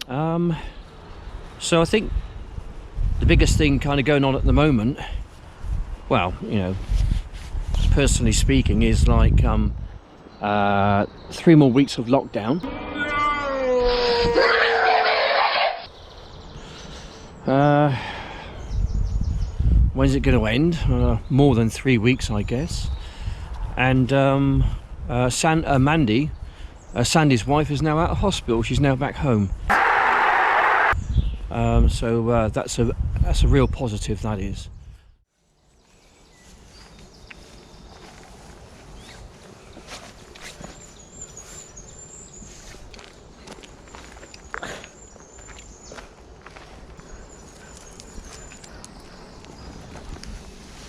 So I think the biggest thing kind of going on at the moment, well, personally speaking, is like 3 more weeks of lockdown. When's it going to end? More than 3 weeks, I guess. And Mandy, Sandy's wife, is now out of hospital. She's now back home. So that's a real positive, that is.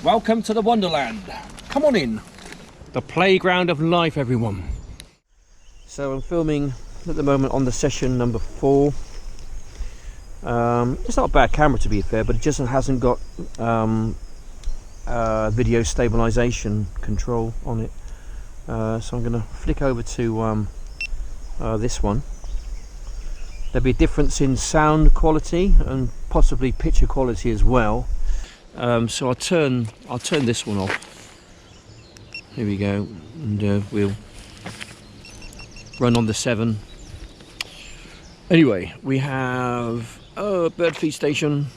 Welcome to the Wonderland. Come on in. The playground of life, everyone. So I'm filming at the moment on the session number 4. It's not a bad camera, to be fair, but it just hasn't got video stabilization control on it. So I'm going to flick over to this one. There'll be a difference in sound quality and possibly picture quality as well. So I'll turn this one off. Here we go, and we'll run on the 7. Anyway, we have bird feed station,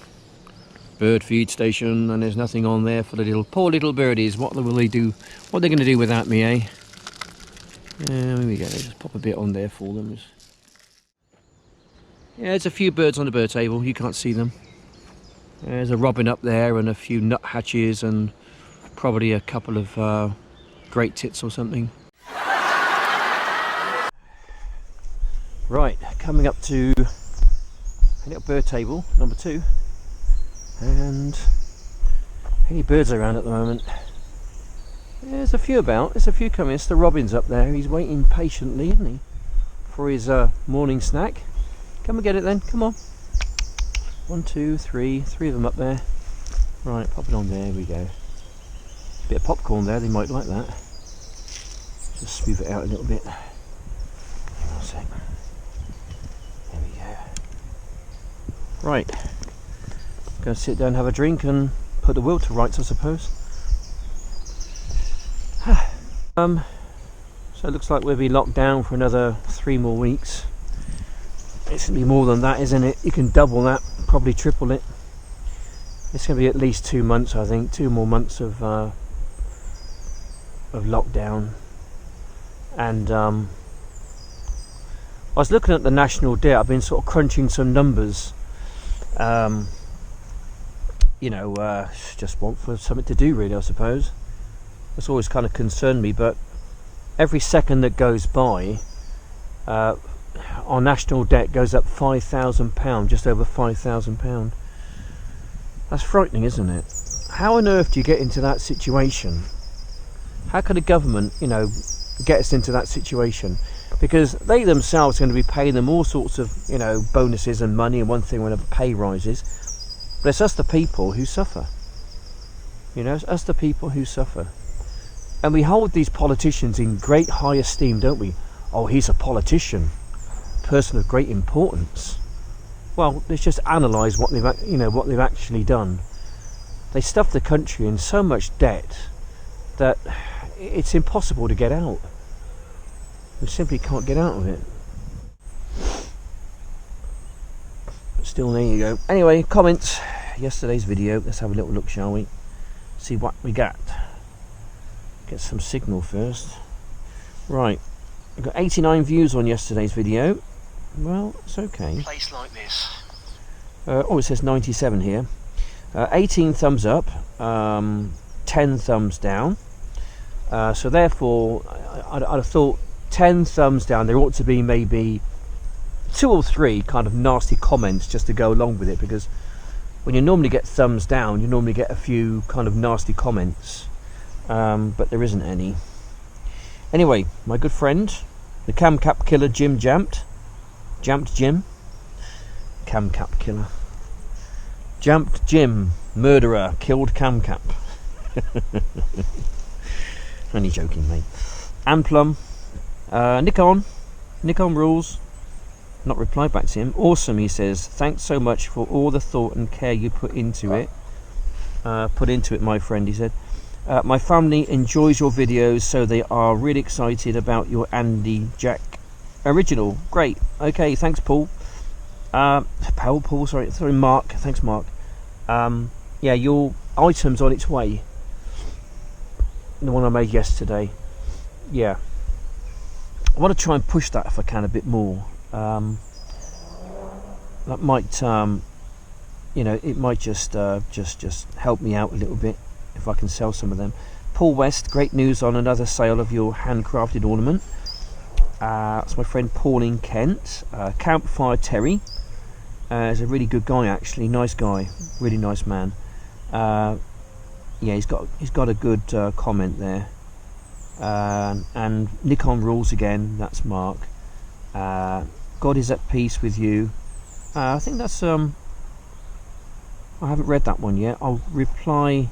and there's nothing on there for the poor little birdies. What will they do? What are they going to do without me, eh? Here we go. Just pop a bit on there for them. Yeah, there's a few birds on the bird table. You can't see them. There's a robin up there and a few nuthatches and probably a couple of great tits or something. Right, coming up to bird table number 2, and any birds around at the moment? There's a few about. There's a few coming. It's the robin's up there. He's waiting patiently, isn't he, for his morning snack? Come and get it then. Come on. 1, 2, 3 of them up there. Right, pop it on there. Here we go. Bit of popcorn there. They might like that. Just smooth it out a little bit. Hang on a sec. There we go. Right. Going to sit down and have a drink and put the wheel to rights, I suppose. So it looks like we'll be locked down for another 3 more weeks. It's going to be more than that, isn't it? You can double that, probably triple it. It's going to be at least 2 months, I think. 2 more months of lockdown. And I was looking at the national debt. I've been sort of crunching some numbers. Just want for something to do, really, I suppose. That's always kind of concerned me. But every second that goes by, our national debt goes up £5,000, just over £5,000. That's frightening, isn't it? How on earth do you get into that situation? How can the government, get us into that situation? Because they themselves are going to be paying them all sorts of, bonuses and money and one thing when pay rises. But it's us the people who suffer. It's us the people who suffer. And we hold these politicians in great high esteem, don't we? Oh, he's a politician. Person of great importance. Well, let's just analyse what they've actually done. They stuffed the country in so much debt that it's impossible to get out. We simply can't get out of it. But still, there you go. Anyway, comments. Yesterday's video. Let's have a little look, shall we? See what we got. Get some signal first. Right. I've got 89 views on yesterday's video. Well, it's okay. Place like this. It says 97 here. 18 thumbs up, 10 thumbs down. So therefore, I'd have thought 10 thumbs down. There ought to be maybe 2 or 3 kind of nasty comments just to go along with it, because when you normally get thumbs down, you normally get a few kind of nasty comments. But there isn't any. Anyway, my good friend, the Cam Cap killer Jim Jamped Jim. Cam Cap killer. Jamped Jim, murderer, killed Cam Cap. Only joking, mate. Amplum. Nikon rules. not replied back to him. Awesome, he says. Thanks so much for all the thought and care you put into it. My friend, he said. My family enjoys your videos, so they are really excited about your Andy Jack original. Great. Okay, thanks, Paul. Sorry, Mark. Thanks, Mark. Yeah, your item's on its way. The one I made yesterday. Yeah. I want to try and push that if I can a bit more. That might, it might just help me out a little bit if I can sell some of them. Paul West, great news on another sale of your handcrafted ornament. That's my friend Paul in Kent. Campfire Terry. He's a really good guy, actually. Nice guy, really nice man. Yeah, he's got a good comment there. And Nikon Rules again. That's Mark. God is at peace with you. I think that's I haven't read that one yet. I'll reply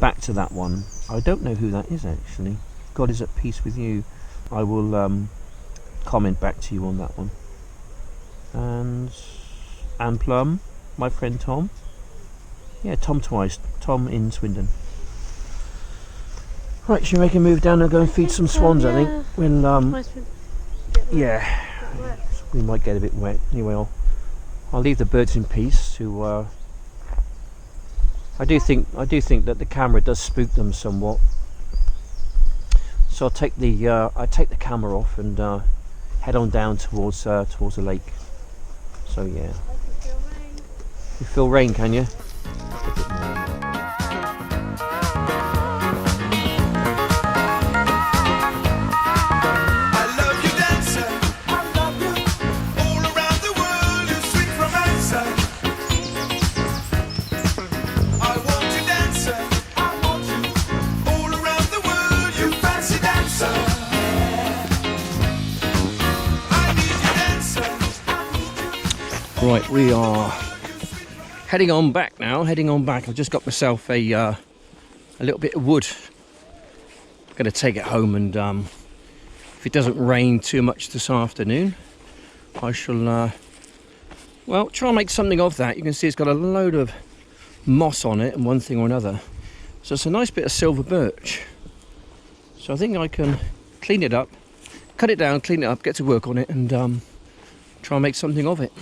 back to that one. I don't know who that is actually. God is at peace with you. I will comment back to you on that one. And Plum, my friend Tom. Yeah, Tom twice. Tom in Swindon. Right, should we make a move down and go and feed some swans? I think. When yeah, we might get a bit wet. Anyway, I'll leave the birds in peace. To I do think that the camera does spook them somewhat. So I'll take the camera off and head on down towards the lake. So yeah. You feel rain, can you? Right, we are heading on back now. I've just got myself a little bit of wood. I'm going to take it home, and if it doesn't rain too much this afternoon, I shall well, try and make something of that. You can see it's got a load of moss on it and one thing or another. So it's a nice bit of silver birch. So I think I can clean it up, cut it down, clean it up, get to work on it, and try and make something of it.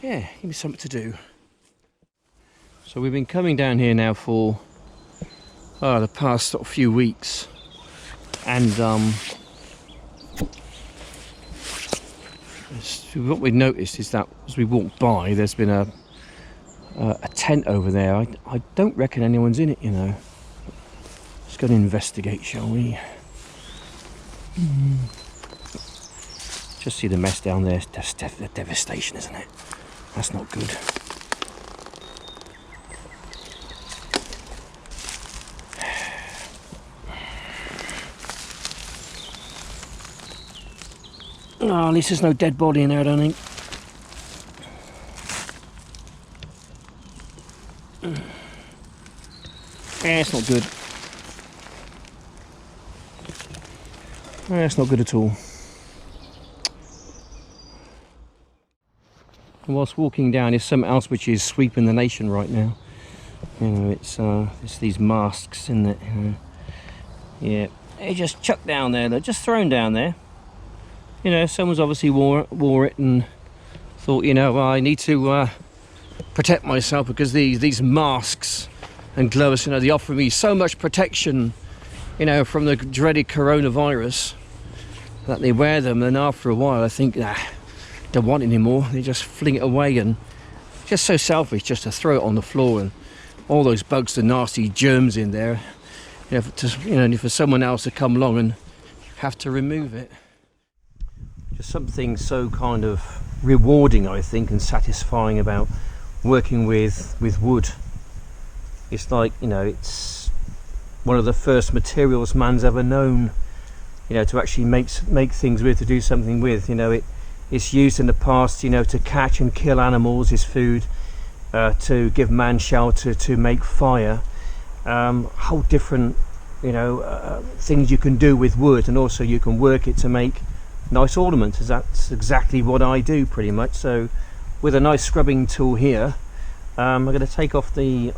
Yeah, give me something to do. So we've been coming down here now for the past sort of few weeks, and what we've noticed is that as we walk by, there's been a tent over there. I don't reckon anyone's in it, you know. Let's go and investigate, shall we? Just see the mess down there. That's devastation, isn't it? That's not good. Oh, at least there's no dead body in there, I don't think. Yeah, it's not good. Yeah, it's not good at all. And whilst walking down, there's something else which is sweeping the nation right now. You know, it's these masks, isn't it? You know? Yeah, they're just chucked down there. They're just thrown down there. You know, someone's obviously wore it and thought, you know, well, I need to protect myself because these masks and gloves, you know, they offer me so much protection, you know, from the dreaded coronavirus, that they wear them. And after a while, I think, don't want it anymore. They just fling it away, and just so selfish just to throw it on the floor, and all those bugs, the nasty germs in there, you know, for someone else to come along and have to remove it. Just something so kind of rewarding, I think, and satisfying about working with wood. It's like, you know, it's one of the first materials man's ever known, you know, to actually make things with, to do something with. You know, it's used in the past, you know, to catch and kill animals as food, to give man shelter, to make fire. Whole different, you know, things you can do with wood, and also you can work it to make nice ornament, as that's exactly what I do pretty much. So with a nice scrubbing tool here, I'm going to take off the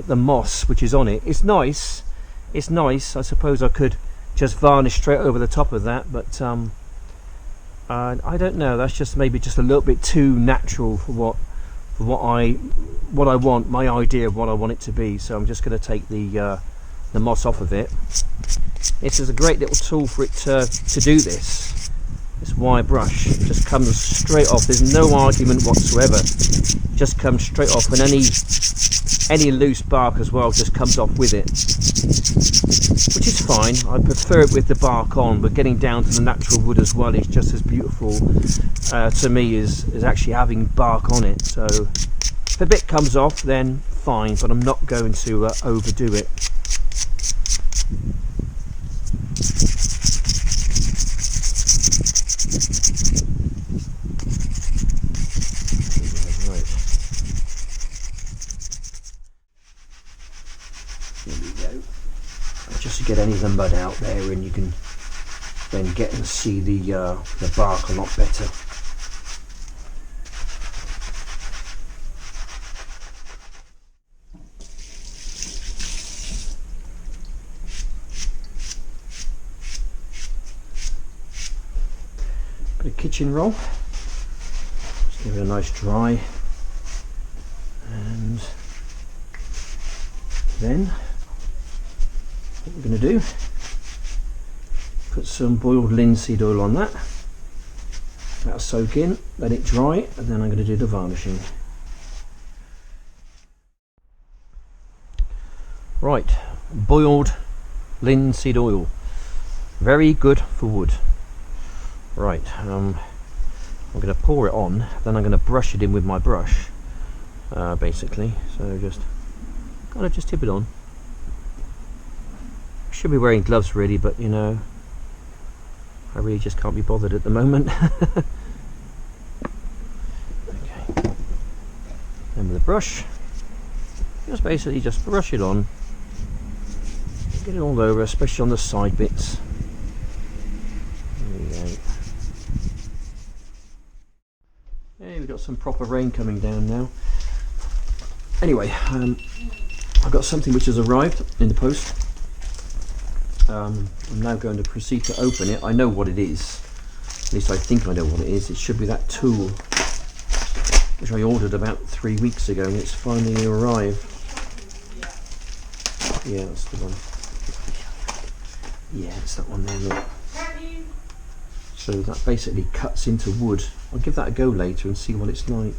moss which is on it. It's nice, I suppose I could just varnish straight over the top of that, but I don't know, that's just maybe just a little bit too natural for what I want, my idea of what I want it to be. So I'm just going to take the moss off of it. This is a great little tool for it to do this. This wire brush, it just comes straight off. There's no argument whatsoever. It just comes straight off, and any loose bark as well just comes off with it, which is fine. I prefer it with the bark on, but getting down to the natural wood as well is just as beautiful to me as actually having bark on it. So if a bit comes off, then fine, but I'm not going to overdo it. Just to get any of the mud out there, and you can then get and see the bark a lot better. Bit of kitchen roll, just give it a nice dry, and then what we're going to do, put some boiled linseed oil on that. That'll soak in, let it dry, and then I'm going to do the varnishing. Right, boiled linseed oil, very good for wood. Right, I'm going to pour it on, then I'm going to brush it in with my brush, basically. So just kind of just tip it on. Should be wearing gloves really, but you know, I really just can't be bothered at the moment. Okay, then with the brush, just basically just brush it on, get it all over, especially on the side bits. There we go. Hey, we've got some proper rain coming down now. Anyway, I've got something which has arrived in the post. I'm now going to proceed to open it. I know what it is, at least I think I know what it is. It should be that tool which I ordered about 3 weeks ago, and it's finally arrived. Yeah, that's the one. Yeah, it's that one there, look. So that basically cuts into wood. I'll give that a go later and see what it's like.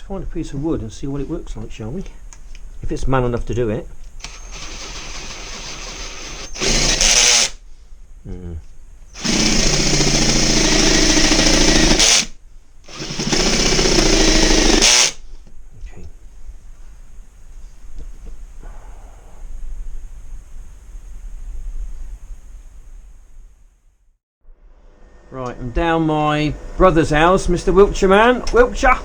Find a piece of wood and see what it looks like, shall we? If it's man enough to do it. Okay. Right, I'm down my brother's house, Mr. Wiltshire man. Wiltshire!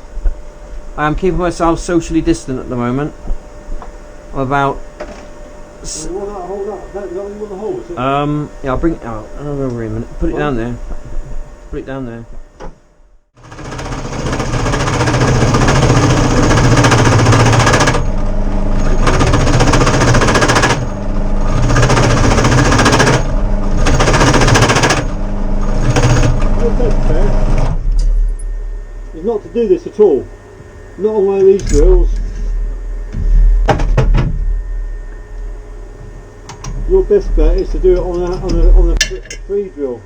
I'm keeping myself socially distant at the moment. I'm about. Yeah, I'll bring it out. I'll go over a minute. Put it down there. Put it down there. Is not to do this at all. Not on one of these drills. Your best bet is to do it on a free drill.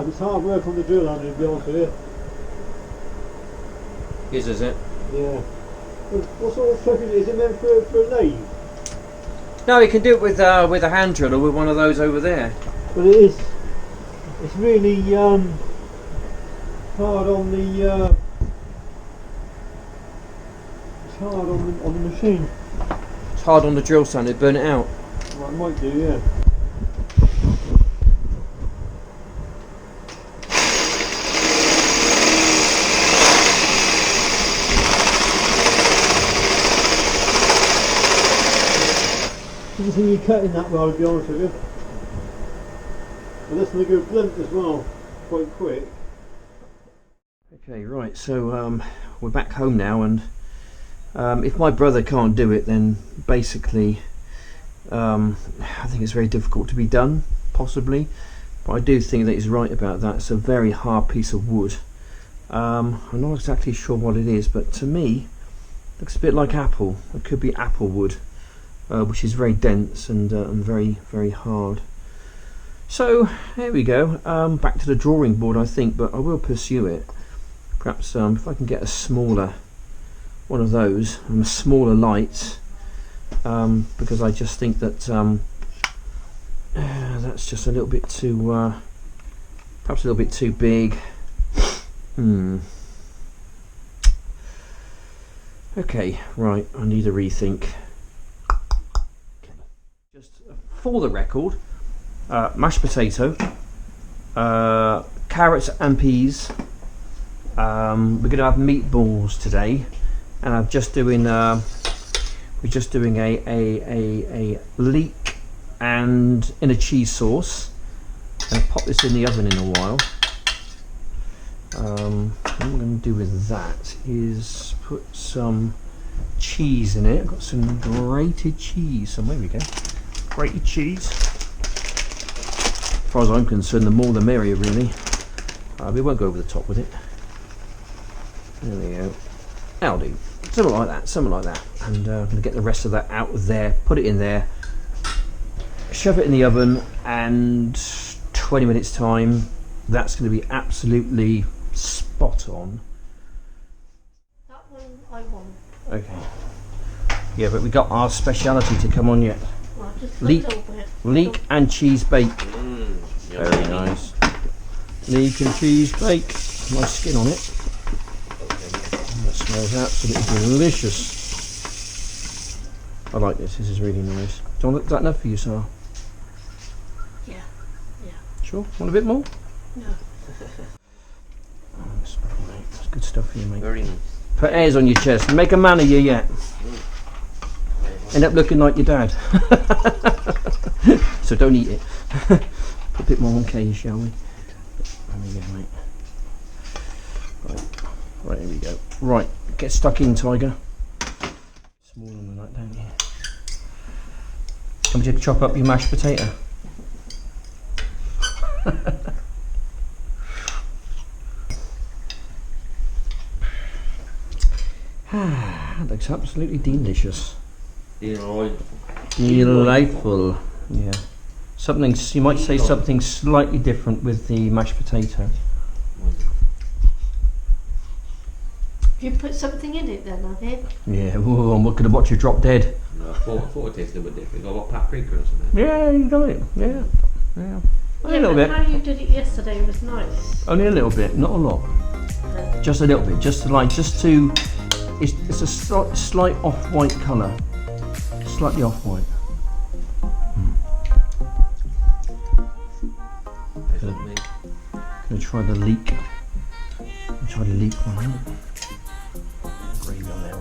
It's hard work on the drill, Andrew, to be honest with you. Is it? Yeah. What sort of truck is it meant for a lathe? No, you can do it with a hand drill or with one of those over there. But it's really hard on the on the machine. It's hard on the drill, son. It'd burn it out. Well, it might do, yeah. didn't see you cutting that well, to be honest with you. But that's a good blunt as well, quite quick. Okay, right, so we're back home now, and if my brother can't do it, then basically I think it's very difficult to be done, possibly. But I do think that he's right about that. It's a very hard piece of wood. I'm not exactly sure what it is, but to me it looks a bit like apple. It could be apple wood, which is very dense and very, very hard. So there we go, back to the drawing board, I think, but I will pursue it. Perhaps if I can get a smaller one of those and a smaller light, because I just think that that's just a little bit too, perhaps a little bit too big. Okay, right, I need a rethink. Okay. Just for the record, mashed potato, carrots and peas. We're going to have meatballs today, and I'm just doing we're just doing a leek and in a cheese sauce. And I'll pop this in the oven in a while. What I'm going to do with that is put some cheese in it. I've got some grated cheese. So there we go, grated cheese. As far as I'm concerned, the more the merrier, really. We won't go over the top with it. There we go. That'll do. Something like that, something like that. And I'm going to get the rest of that out of there, put it in there, shove it in the oven, and 20 minutes time, that's going to be absolutely spot on. That one I want. Okay. Yeah, but we got our speciality to come on yet. Well, just Leek. a little bit. Leek and cheese bake. Very nice. Leek and cheese bake. Nice skin on it. That smells absolutely delicious. I like this. This is really nice. Do you want that enough for you, Sarah? Yeah. Yeah. Sure. Want a bit more? No. That's lovely, mate. That's good stuff for you, mate. Very nice. Put hairs on your chest. Make a man of you yet. End up looking like your dad. So don't eat it. Put a bit more on Kay, shall we? There we go, mate. Right, here we go. Right, get stuck in, Tiger. Smaller than that, don't you? Want me to chop up your mashed potato? That looks absolutely delicious. Delightful. Yeah. Something, you might say something slightly different with the mashed potato. You put something in it then, have you? Yeah, ooh, I'm going to watch you drop dead. No, I thought it tasted a bit different. Got what, paprika or something? Yeah, you got it. Yeah. Yeah. Only a little bit. How you did it yesterday was nice. Only a little bit, not a lot. Just a little bit, just to it's a slight off-white colour. Slightly off-white. Gonna try the leek. Try the leek one out. Gravy on there.